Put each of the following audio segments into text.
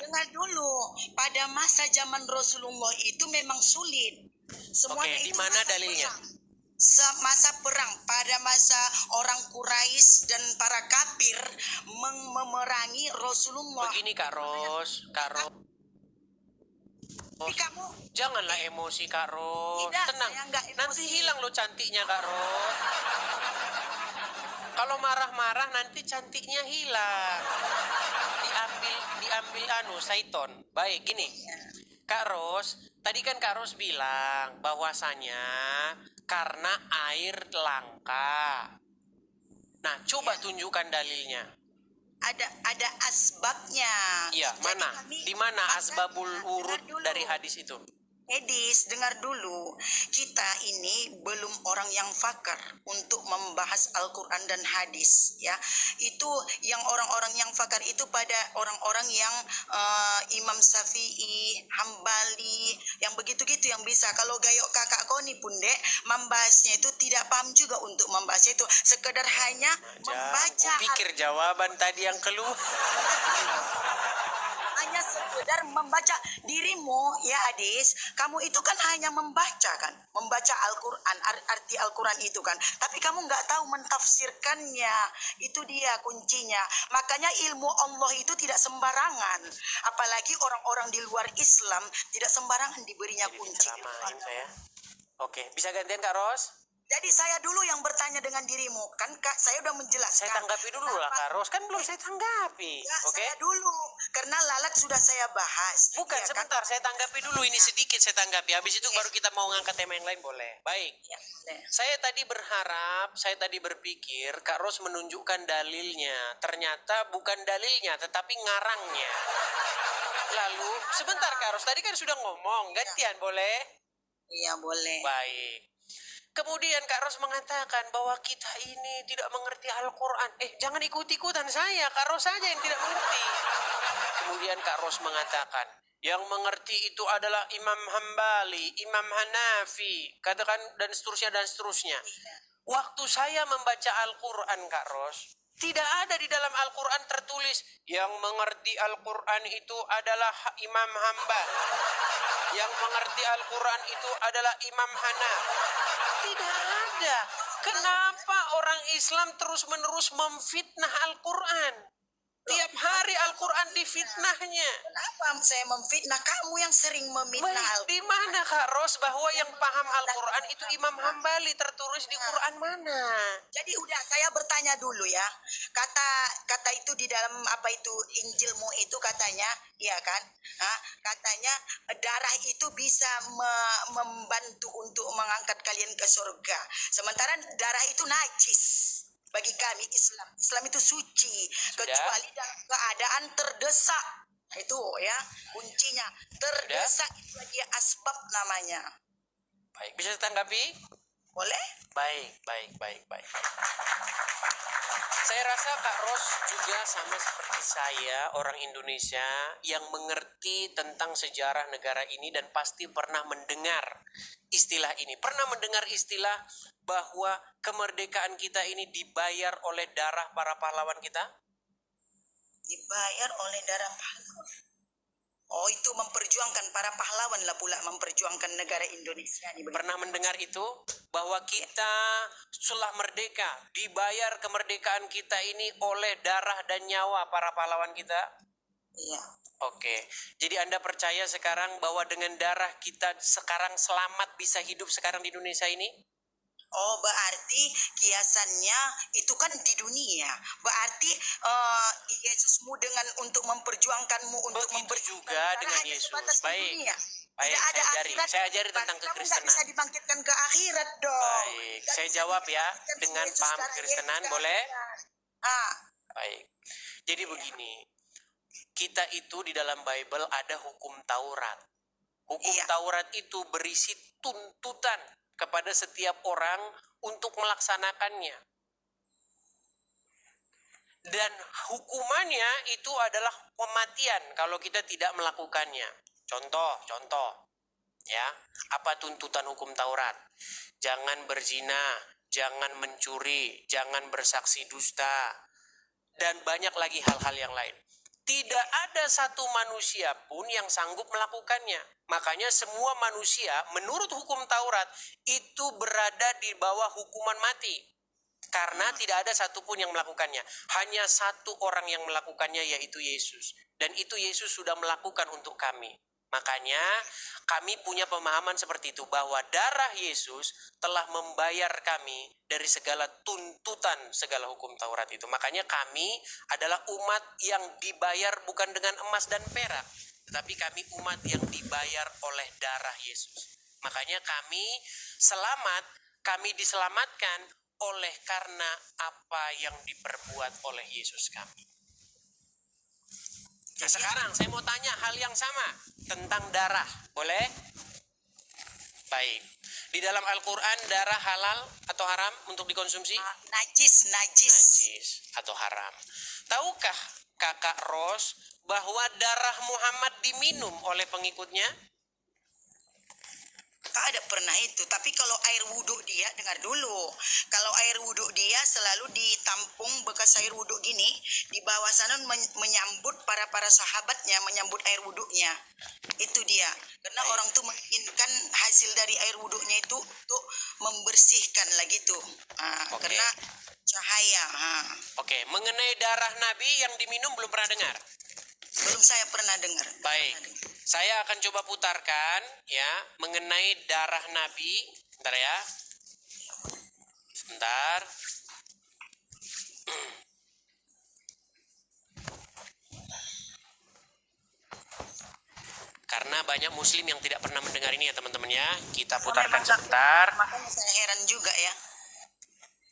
Dengar dulu, pada masa zaman Rasulullah itu memang sulit. Semuanya Oke, di itu mana masa dalilnya? perang. Masa perang pada masa orang Quraisy dan para kafir memerangi Rasulullah. Begini Kak Ros, Tapi kamu janganlah emosi Kak Ros. tidak, Tenang, saya nggak emosi. nanti hilang lo cantiknya Kak Ros. Kalau marah-marah nanti cantiknya hilang. Diambil Saiton. Baik, gini. Kak Ros, tadi kan Kak Ros bilang bahwasanya karena air langka. Nah, coba tunjukkan dalilnya. Ada asbabnya. Iya, Jadi mana? Di mana asbabul urud dulu. dari hadis itu? Edis, dengar dulu. Kita ini belum orang yang fakir untuk membahas Al-Quran dan hadis, ya. Itu yang orang-orang yang fakir itu pada orang-orang yang Imam Syafi'i, Hambali, yang begitu-gitu yang bisa. Kalau gayok kakak Koni pun dek, membahasnya itu tidak paham juga untuk membahasnya itu. Sekedar hanya membaca. Pikir jawaban tadi yang keluar. Hanya sekedar membaca dirimu, ya Adis, kamu itu kan hanya membaca kan, membaca Al-Quran, arti Al-Quran itu kan, tapi kamu nggak tahu mentafsirkannya. Itu dia kuncinya. Makanya ilmu Allah itu tidak sembarangan, apalagi orang-orang di luar Islam tidak sembarangan diberinya kunci. Saya. Oke, bisa gantian Kak Ros? Jadi saya dulu yang bertanya dengan dirimu, kan Kak, saya udah menjelaskan. Saya tanggapi dulu lah Kak Ros, kan belum saya tanggapi. Ya, Oke? saya dulu, karena lalat sudah saya bahas. Bukan, ya, sebentar, saya tanggapi dulu, ini sedikit saya tanggapi. Habis itu baru kita mau ngangkat tema yang lain, boleh? Baik. Ya, saya tadi berpikir Kak Ros menunjukkan dalilnya. Ternyata bukan dalilnya, tetapi ngarangnya. Lalu, sebentar Kak Ros, tadi kan sudah ngomong, gantian boleh? Iya, boleh. Baik. Kemudian Kak Ros mengatakan bahwa kita ini tidak mengerti Al-Quran. Jangan ikut-ikutan saya, Kak Ros saja yang tidak mengerti. Kemudian Kak Ros mengatakan, yang mengerti itu adalah Imam Hambali, Imam Hanafi, katakan dan seterusnya. Waktu saya membaca Al-Quran Kak Ros, tidak ada di dalam Al-Quran tertulis yang mengerti Al-Quran itu adalah Imam Hambal. Yang mengerti Al-Quran itu adalah Imam Hanafi. Tidak ada. Kenapa orang Islam terus-menerus memfitnah Al-Quran? Tiap hari Al-Quran difitnahnya. Kenapa saya memfitnah? Kamu yang sering memfitnah Al-Quran. Di mana Kak Ros bahwa yang paham Al-Quran itu Imam Hambali, tertulis di Quran mana? Jadi udah saya bertanya dulu ya. Kata itu di dalam apa itu Injilmu itu katanya, iya kan? Katanya darah itu bisa membantu untuk mengangkat kalian ke surga. Sementara darah itu najis. Bagi kami Islam itu suci. Kecuali dalam keadaan terdesak. Itu ya kuncinya. Terdesak itu dia asbab namanya. Baik, bisa ditanggapi? Boleh? Baik. Saya rasa Kak Ros juga sama seperti saya, orang Indonesia yang mengerti tentang sejarah negara ini dan pasti pernah mendengar istilah ini. Pernah mendengar istilah bahwa kemerdekaan kita ini dibayar oleh darah para pahlawan kita? Dibayar oleh darah pahlawan. Oh, itu memperjuangkan para pahlawan lah pula memperjuangkan negara Indonesia. Pernah mendengar itu? Bahwa kita setelah merdeka, dibayar kemerdekaan kita ini oleh darah dan nyawa para pahlawan kita? Iya. Oke, jadi Anda percaya sekarang bahwa dengan darah kita sekarang selamat bisa hidup sekarang di Indonesia ini? Oh, berarti kiasannya itu kan di dunia. Berarti Yesusmu dengan untuk memperjuangkanmu untuk begitu juga dengan Yesus. Baik. Baik, tidak ada akhirat. Saya ajari tentang kekristenan. kekristenan. Kamu bisa dibangkitkan ke akhirat dong. Baik, saya jawab ya dengan paham kekristenan, boleh? Baik. Jadi begini, kita itu di dalam Bible ada hukum Taurat. Hukum Taurat itu berisi tuntutan kepada setiap orang untuk melaksanakannya. Dan hukumannya itu adalah kematian kalau kita tidak melakukannya. Contoh. Ya, apa tuntutan hukum Taurat? Jangan berzina, jangan mencuri, jangan bersaksi dusta, dan banyak lagi hal-hal yang lain. Tidak ada satu manusia pun yang sanggup melakukannya. Makanya semua manusia menurut hukum Taurat itu berada di bawah hukuman mati. Karena tidak ada satupun yang melakukannya. Hanya satu orang yang melakukannya, yaitu Yesus. Dan itu Yesus sudah melakukan untuk kami. Makanya kami punya pemahaman seperti itu, bahwa darah Yesus telah membayar kami dari segala tuntutan segala hukum Taurat itu. Makanya kami adalah umat yang dibayar bukan dengan emas dan perak, tetapi kami umat yang dibayar oleh darah Yesus. Makanya kami selamat, kami diselamatkan oleh karena apa yang diperbuat oleh Yesus kami. Nah sekarang saya mau tanya hal yang sama tentang darah, boleh? Baik, di dalam Al-Quran darah halal atau haram untuk dikonsumsi? Najis. Najis atau haram. Tahukah kakak Ros bahwa darah Muhammad diminum oleh pengikutnya? Ada pernah itu, tapi kalau air wudhu dia, dengar dulu. Kalau air wudhu dia selalu ditampung bekas air wudhu gini, di bawah sana menyambut para sahabatnya, menyambut air wudhunya. Itu dia. Karena orang tuh menginginkan hasil dari air wudhunya itu untuk membersihkan lagi tuh. Karena cahaya. Oke, mengenai darah Nabi yang diminum belum pernah dengar? Belum, saya pernah dengar. Baik, saya akan coba putarkan ya mengenai darah Nabi. Bentar ya. Sebentar. Karena banyak muslim yang tidak pernah mendengar ini ya teman-teman ya. Kita putarkan sebentar. Makanya saya heran juga ya.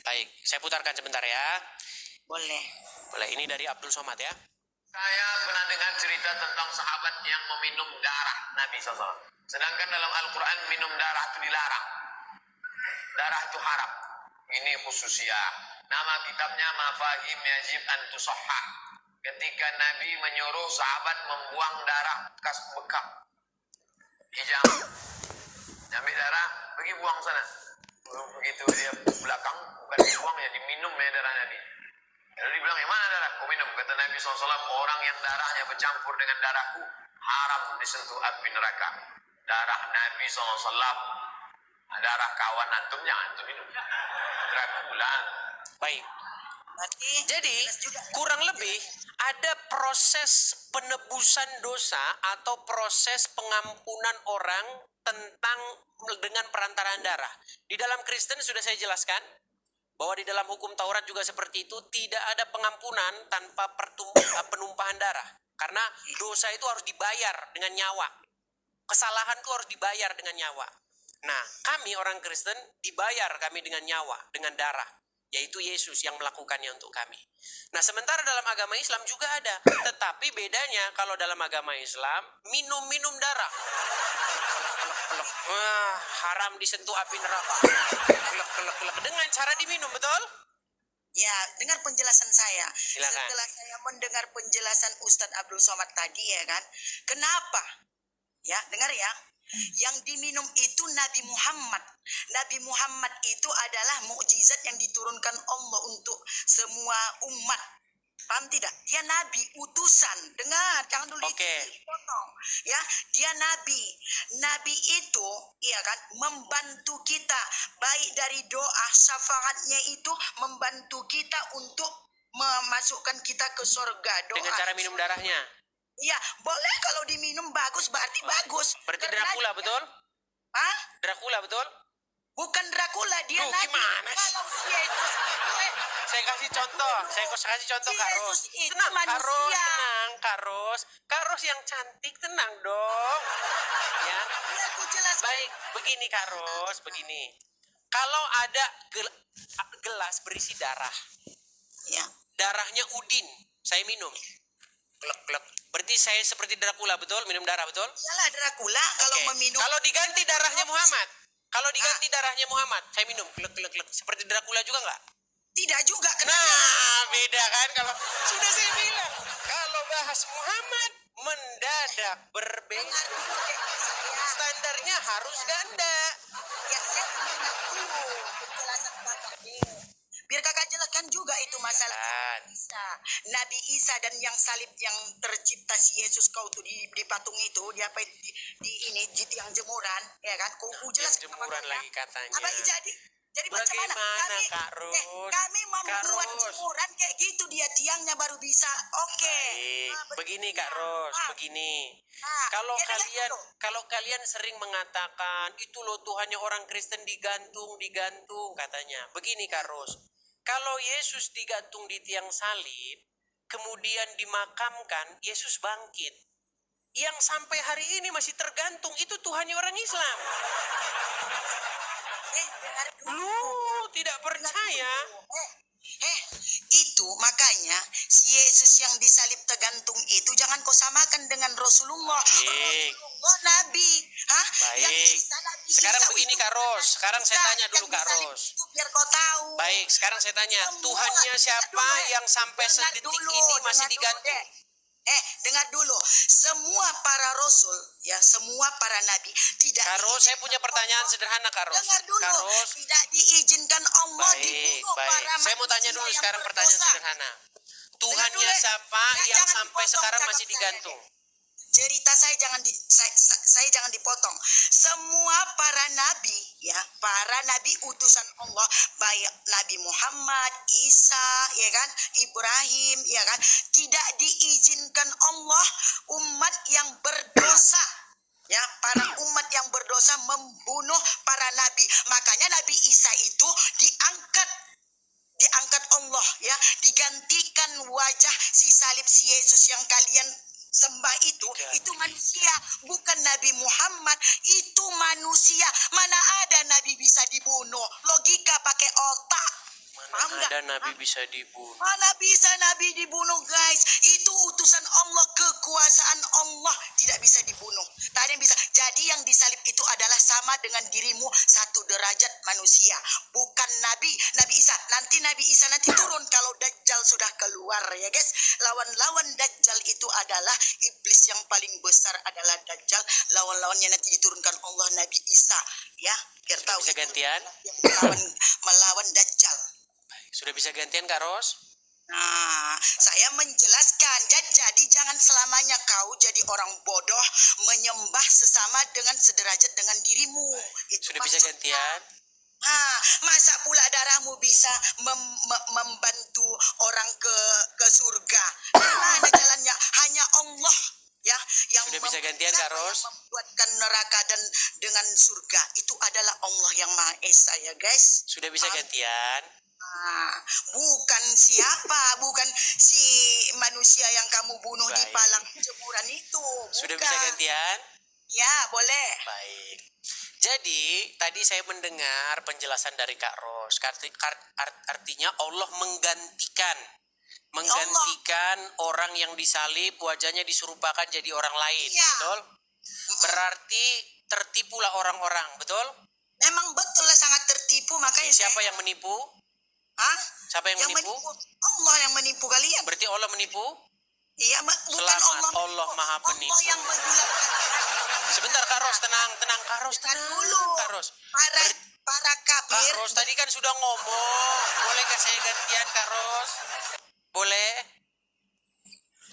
Baik, saya putarkan sebentar ya. Boleh. Boleh, ini dari Abdul Somad ya. Saya pernah dengar cerita tentang sahabat yang meminum darah Nabi SAW. Sedangkan dalam Al-Quran minum darah itu dilarang. Darah itu haram. Ini khususnya. Nama kitabnya Mafahim Yajib an Tusahhah. Ketika Nabi menyuruh sahabat membuang darah bekas. Hijam. Ambil darah, pergi buang sana. Begitu dia belakang, bukan dibuang ya, diminum ya darah Nabi. Lalu dibilang, yang mana darah? Kau minum. Kata Nabi SAW, orang yang darahnya bercampur dengan darahku, haram disentuh api neraka. Darah Nabi SAW, darah kawan antum, jangan antum minum. Dracula. Baik. Berarti Jadi jelas juga. kurang lebih ada proses penebusan dosa atau proses pengampunan orang tentang dengan perantaraan darah. Di dalam Kristen sudah saya jelaskan bahwa di dalam hukum Taurat juga seperti itu, tidak ada pengampunan tanpa penumpahan darah. Karena dosa itu harus dibayar dengan nyawa. Kesalahan itu harus dibayar dengan nyawa. Nah, kami orang Kristen dibayar kami dengan nyawa, dengan darah. Yaitu Yesus yang melakukannya untuk kami. Nah, sementara dalam agama Islam juga ada. Tetapi bedanya kalau dalam agama Islam, minum darah. Wah, haram disentuh api neraka. Dengan cara diminum, betul? Ya, dengar penjelasan saya. Silakan. Setelah saya mendengar penjelasan Ustadz Abdul Somad tadi ya kan, kenapa? Ya, dengar ya. Yang diminum itu Nabi Muhammad. Nabi Muhammad itu adalah mukjizat yang diturunkan Allah untuk semua umat. Paham tidak? Dia nabi, utusan. Dengar, jangan dulu dipotong. Ya, dia nabi. Nabi itu, ya kan, membantu kita baik dari doa, syafaatnya itu membantu kita untuk memasukkan kita ke surga. Doa. Dengan cara minum darahnya. Iya, boleh kalau diminum bagus, berarti bagus. Berarti Karena Dracula, betul? Hah? Dracula, betul? Bukan Dracula, dia nabi. Gimana sih? Kalau Yesus Saya kasih contoh, Kak Ros. itu Tenang, Kak Ros, manusia. tenang, Kak Ros. Kak Ros yang cantik, tenang dong. Ya. Ya, aku jelaskan. Baik, begini Kak Ros, begini. Kalau ada gelas berisi darah, Ya. darahnya Udin, saya minum. Klek. Berarti saya seperti Dracula, betul? Minum darah, betul? Iyalah Dracula kalau Oke. meminum. Kalau diganti darahnya Muhammad, darahnya Muhammad, saya minum. Klek. Seperti Dracula juga nggak? Tidak juga. Nah, beda kan kalau sudah saya bilang. Kalau bahas Muhammad mendadak berbeda. Standarnya harus ganda. Ya, saya mendengar dulu penjelasan kakak. Biar kakak jelas kan juga itu masalah Kan. Nabi Isa dan yang salib yang tercipta si Yesus kau tuh di patung itu di apa di ini di tiang jemuran ya kan kau jelas Yang jemuran lagi katanya. apa jadi macam mana Bagaimana Kak Ros? kami Kak membuat Ros. jemuran kayak gitu dia tiangnya baru bisa oke. Baik, begini Kak Ros, begini. Kalau ya dengar kalian dulu. kalian sering mengatakan itu loh Tuhannya orang Kristen digantung katanya. Begini Kak Ros. Kalau Yesus digantung di tiang salib, kemudian dimakamkan, Yesus bangkit. Yang sampai hari ini masih tergantung itu Tuhannya orang Islam. Dengar dulu. Lu tidak percaya? Itu makanya si Yesus yang disalib tergantung itu jangan kau samakan dengan Rasulullah. Baik. Rasulullah Nabi. Hah? Yang Baik. Isa Nabi Sekarang Isa begini itu Kak Ros. Sekarang saya Isa tanya dulu yang Kak disalib Ros. itu biar kau tahu. Baik, sekarang saya tanya, Semua, Tuhannya siapa dengar dulu, yang sampai dengar sedetik dulu, ini masih dengar dulu, digantung? deh. Dengar dulu. Semua para rasul, ya, semua para nabi tidak Kak Ros, saya punya pertanyaan sederhana Kak Ros. Dengar dulu. Kak Ros, Tidak diizinkan Allah baik, dibunuh baik. para Saya mau tanya manusia dulu yang sekarang pertanyaan berdosa. sederhana. Tuhannya dulu, ya. siapa yang Jangan sampai dipotong sekarang cakap masih saya, digantung? Cerita saya saya jangan dipotong. Semua para nabi ya, para nabi utusan Allah, baik Nabi Muhammad, Isa, ya kan, Ibrahim, ya kan, tidak diizinkan Allah umat yang berdosa. Ya, para umat yang berdosa membunuh para nabi. Makanya Nabi Isa itu diangkat Allah ya, digantikan wajah si salib si Yesus yang kalian sembah itu manusia, bukan Nabi Muhammad, itu manusia. Mana ada nabi bisa dibunuh? Logika pakai otak. Paham Mana nggak? ada Nabi bisa dibunuh? Mana bisa nabi dibunuh, guys? Itu utusan Allah, kekuasaan Allah, tidak bisa dibunuh. Tak ada yang bisa. Jadi yang disalib itu adalah sama dengan dirimu, satu derajat manusia, bukan Nabi Isa. Nanti Nabi Isa nanti turun kalau Dajjal sudah keluar ya guys. Lawan-lawan Dajjal itu adalah iblis yang paling besar adalah Dajjal. Lawan-lawannya nanti diturunkan Allah Nabi Isa ya. Biar tahu bisa itu gantian? yang melawan Dajjal. Sudah bisa gantian Kak Ros? Nah, saya menjelaskan. Jadi jangan selamanya kau jadi orang bodoh menyembah sesama dengan sederajat dengan dirimu. Itu Sudah bisa maksudnya. gantian? Masa pula darahmu bisa membantu orang ke surga? Mana jalannya? Hanya Allah ya yang Sudah bisa gantian, Kak Ros? yang membuatkan neraka dan dengan surga itu adalah Allah yang Maha Esa ya guys. Sudah bisa gantian? Bukan siapa, bukan si manusia yang kamu bunuh di Baik. palang jemuran itu. Sudah Bukan. bisa gantian? Ya, boleh. Baik. Jadi, tadi saya mendengar penjelasan dari Kak Ros. Artinya Allah menggantikan orang yang disalib, wajahnya diserupakan jadi orang lain. Ya. Betul? Berarti tertipulah orang-orang, betul? Memang betul lah, sangat tertipu. Makanya Siapa yang menipu? Siapa yang menipu? Allah yang menipu kalian. Berarti Allah menipu? Iya, bukan Selamat, Allah. Allah Maha Penipu. Allah yang menggulirkan. Sebentar Kak Ros, tenang Kak Ros, tenang Dulu. Kak Ros. Para Kak kafir. Ros tadi kan sudah ngomong. Bolehkah saya gantian Kak Ros? Boleh?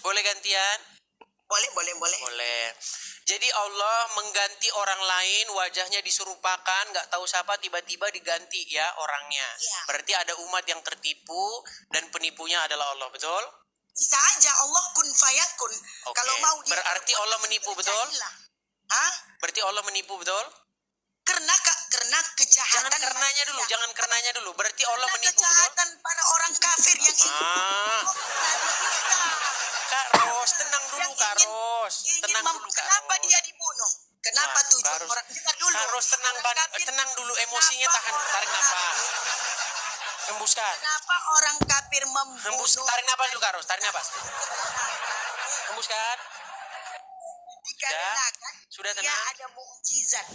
Boleh gantian? Boleh. Boleh. Jadi Allah mengganti orang lain, wajahnya diserupakan, nggak tahu siapa, tiba-tiba diganti ya orangnya. Ya. Berarti ada umat yang tertipu dan penipunya adalah Allah, betul? Bisa aja Allah kun fayakun. Oke. Kalau mau dia Berarti Allah menipu, betul? jadilah. Berarti Allah menipu, betul? Karena kejahatan. Jangan karenanya dulu. Berarti Allah Karena menipu, betul? kejahatan para orang kafir yang ingin Kak Ros, tenang dulu Kak Ros. Tenang dulu Kak Kenapa Ros. dia dibunuh? Kenapa Waduh, tujuan Kak Ros. orang? Dengar dulu. Kak Ros, tenang dulu, emosinya tahan. Tarik nafas. Hembuskan. Kenapa orang kafir membunuh? Tarik nafas dulu Kak Ros, tarik nafas. Hembuskan. Dikarenakan Sudah dia tenang. ada mukjizat.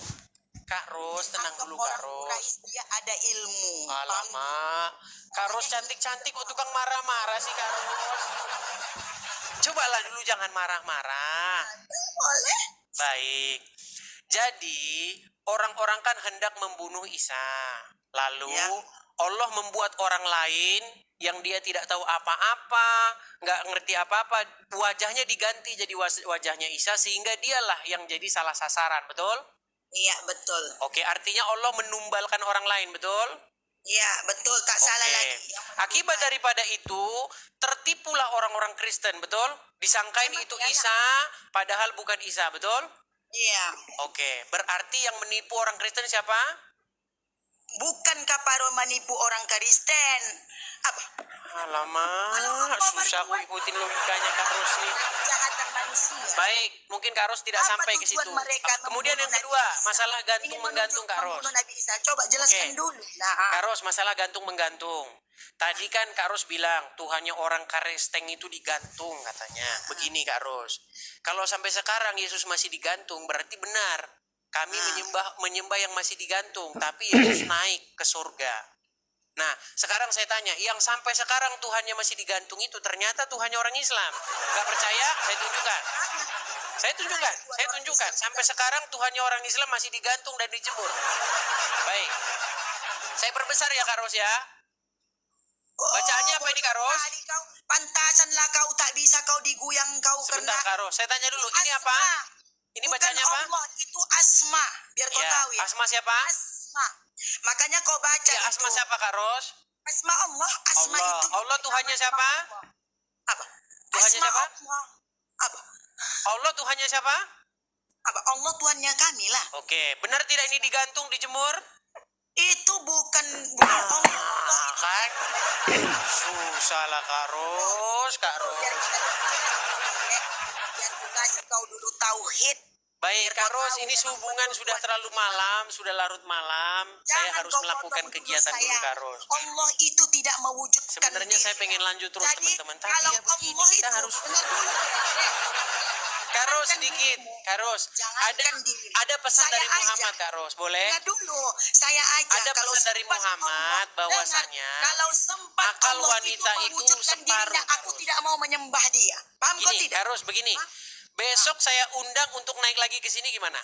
Kak Ros, tenang Atau dulu Kak orang Ros. Quraisy dia ada ilmu. Alamak, Kak Ros cantik-cantik kok tukang marah-marah sih Kak Ros. Cobalah dulu jangan marah-marah. Boleh. Baik. Jadi, orang-orang kan hendak membunuh Isa. Lalu Ya. Allah membuat orang lain yang dia tidak tahu apa-apa, nggak ngerti apa-apa, wajahnya diganti jadi wajahnya Isa, sehingga dialah yang jadi salah sasaran, betul? Iya, betul. Oke, artinya Allah menumbalkan orang lain, betul? Iya, betul. Tak salah Oke. lagi. Akibat daripada itu, tertipulah orang-orang Kristen, betul? Disangkain itu Isa, padahal bukan Isa, betul? Iya. Oke, berarti yang menipu orang Kristen siapa? Bukan kaparo menipu orang Kristen. Apa? Alamak, susah aku ikutin logikanya Kak Ros nih. Kejahatan manusia. Baik, mungkin Kak Ros tidak Apa sampai ke tujuan situ. mereka Kemudian yang membunuh kedua, Nabi Isa? masalah Ingin gantung-menggantung Kak Ros. membunuh Nabi Isa. Coba jelaskan Oke. dulu. Nah, Kak Ros, masalah gantung-menggantung. Tadi kan Kak Ros bilang, Tuhannya orang Karesteng itu digantung katanya. Begini Kak Ros, kalau sampai sekarang Yesus masih digantung, berarti benar. Kami menyembah yang masih digantung, tapi Yesus naik ke surga. Nah, sekarang saya tanya, yang sampai sekarang Tuhannya masih digantung itu ternyata Tuhannya orang Islam. Gak percaya? Saya tunjukkan. Saya tunjukkan. Sampai sekarang Tuhannya orang Islam masih digantung dan dijemur. Baik. Saya perbesar ya Kak Ros ya. Bacaannya apa ini Kak Ros? Pantasanlah kau tak bisa kau diguyang kau Sebentar kena Kak Ros, saya tanya dulu, ini apa? Ini Bukan bacanya apa? Allah, itu asma. Biar kau Ya, tahu ya. asma siapa? Asma. Makanya kau baca Ya, itu. asma siapa Kak Ros? Asma Allah, asma Allah. itu. Allah Tuhannya siapa? Apa? Tuhannya Asma siapa? Allah. Apa? Allah Tuhannya siapa? Apa? Allah Tuhannya kami lah. Oke, benar tidak ini digantung, dijemur? Itu bukan Allah. Ah, kan? Susah lah Kak Ros, Kak Ros. Biar ku kasih kau dulu tauhid. Baik Kak Ros, ini hubungan sudah terlalu malam, sudah larut malam. Saya Jangan harus kau melakukan potong kegiatan dulu saya. Kak Ros. Allah itu tidak mewujudkan Sebenarnya saya diri. pengen lanjut terus Jadi, teman-teman. Tapi kalau ya begini, Allah kita itu, harus... dengar dulu. Kak Ros Jangankan sedikit, dirimu. Kak Ros. Jangankan diri. Ada pesan Saya dari aja. Muhammad Kak Ros, boleh? Dengar dulu, saya aja. Ada kalau pesan dari sempat Muhammad Allah, bahwasanya dengar, kalau sempat akal Allah wanita itu mewujudkan separuh, dirinya, aku Kak Ros. tidak mau menyembah dia. Paham kau Gini, tidak? Kak Ros, begini. Besok saya undang untuk naik lagi ke sini gimana?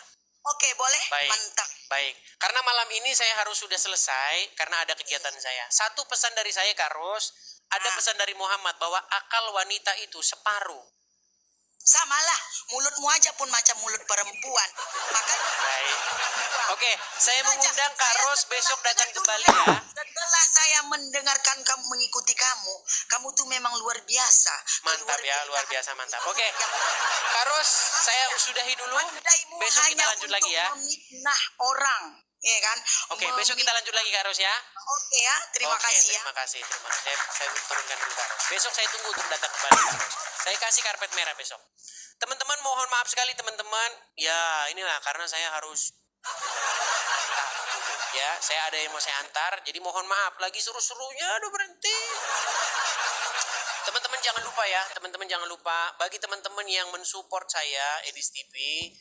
Oke, boleh? Baik. Mantap. Baik. Karena malam ini saya harus sudah selesai karena ada kegiatan saya. Satu pesan dari saya Kak Ros, ada pesan dari Muhammad bahwa akal wanita itu separuh. Samalah, mulutmu aja pun macam mulut perempuan. Makanya Baik. Oke, saya mengundang Kak Saya Ros setelah- besok datang dengar dulu, kembali ya. Setelah saya mendengarkan kamu mengikuti kamu tuh memang luar biasa. Mantap ya, luar biasa mantap. Oke, Kak Ros, saya sudahi dulu. Pandaimu Besok kita hanya lanjut untuk lagi ya. memfitnah orang, ya kan? Oke, besok kita lanjut lagi Kak Ros ya. Oke ya, terima Oke, kasih ya. terima kasih. Saya turunkan dulu Kak Ros. Besok saya tunggu untuk datang kembali Kak Ros. Saya kasih karpet merah besok. Teman-teman mohon maaf sekali teman-teman. Ya inilah karena saya harus ya saya ada yang mau saya antar. Jadi mohon maaf lagi seru-serunya aduh berhenti. Teman-teman jangan lupa ya. Teman-teman jangan lupa bagi teman-teman yang mensupport saya Edis TV.